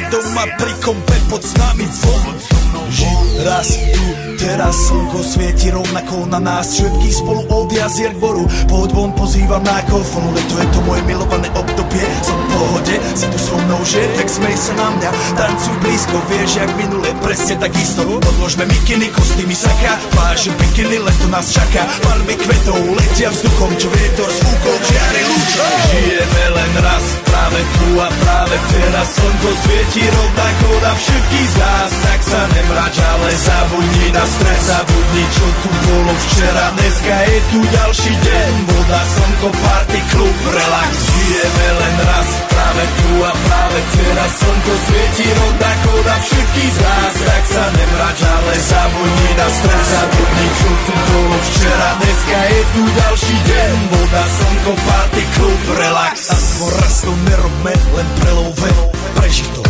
Doma pri kompe pod s nami von. Žiť raz tu, teraz slnko svieti rovnako na nás. Všetkých spolu od jazier k boru. Poď von, pozývam na kofonu. Leto je to moje milované obdobie. Som v pohode, si tu so mnou, že? Tak smej sa na mňa, tancuj blízko. Vieš, jak minule, presne tak isto. Odložme mikiny, kostýmy, saka. Vážim bikiny, leto nás čaká. Palby kvetov letia vzduchom, čo vietor s fúkou žiari lúčom. Žijeme len raz, práve tu a práve teraz. Slnko svieti rovnako na všetkých z nás. Tak sa nemrač, ale zabudni na stres. Zabudni, čo tu bolo včera. Dneska je tu ďalší deň. Voda, slnko, party, klub, relax. Žijeme len raz, práve tu a práve teraz. Slnko svieti rovnako na všetkých z nás. Tak sa nemrač, ale zabudni na stres. Zabudni, čo tu bolo včera. Dneska je tu ďalší deň. Voda, slnko, party, klub, relax. Aspoň raz to nerobme, len prelove. Prežij to,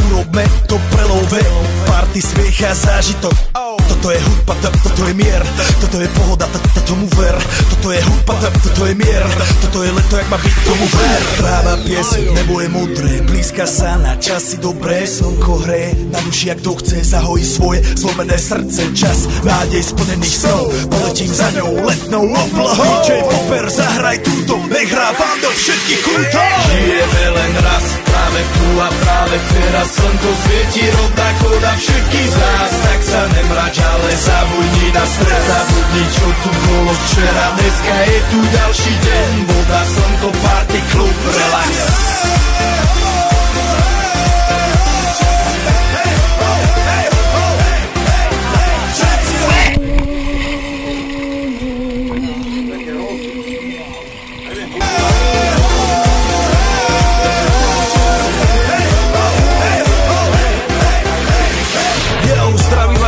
urobme to prelove. Party, smiech a zážitok. Toto je hudba, toto je mier. Toto je pohoda, tomu ver. Toto je hudba, toto je mier. Toto je leto, jak má byť, tomu ver. Práva pieseň, nebo je modré. Blízka sa na časy dobré. Slnko hreje na duši, jak to chce. Zahojí svoje zlomené srdce. Čas nádej splnených snov. Poletím za ňou letnou oblohou. DJ Popper, zahraj túto. Nech hrá vám do všetkých kútov. Žijeme len raz, práve tu a práve teraz. Slnko svieti rovnako na všetkých z nás. Tak sa nemrač, ale zabudni na stres. Zabudni, čo tu bolo včera. Dneska je tu ďalší deň. Voda, slnko, party, klub, relax.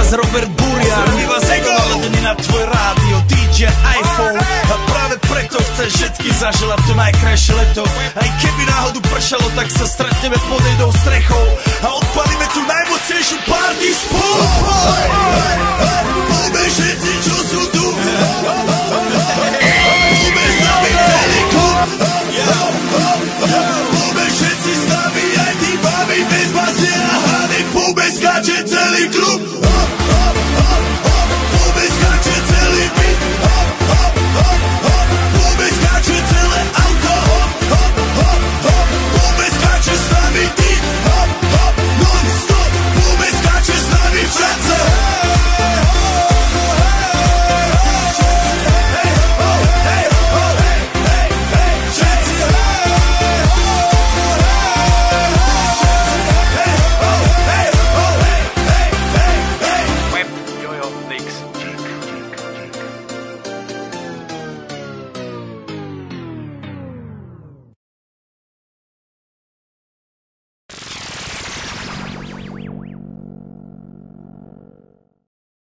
Robert Burian, my vás naladený na tvoj rádio, DJ iPhone. A práve preto chcem všetky zaželať to najkrajšie leto. Aj keby náhodu pršalo, tak sa stretneme pod jednou strechou a odpalíme tu najmocnejšiu party spolu.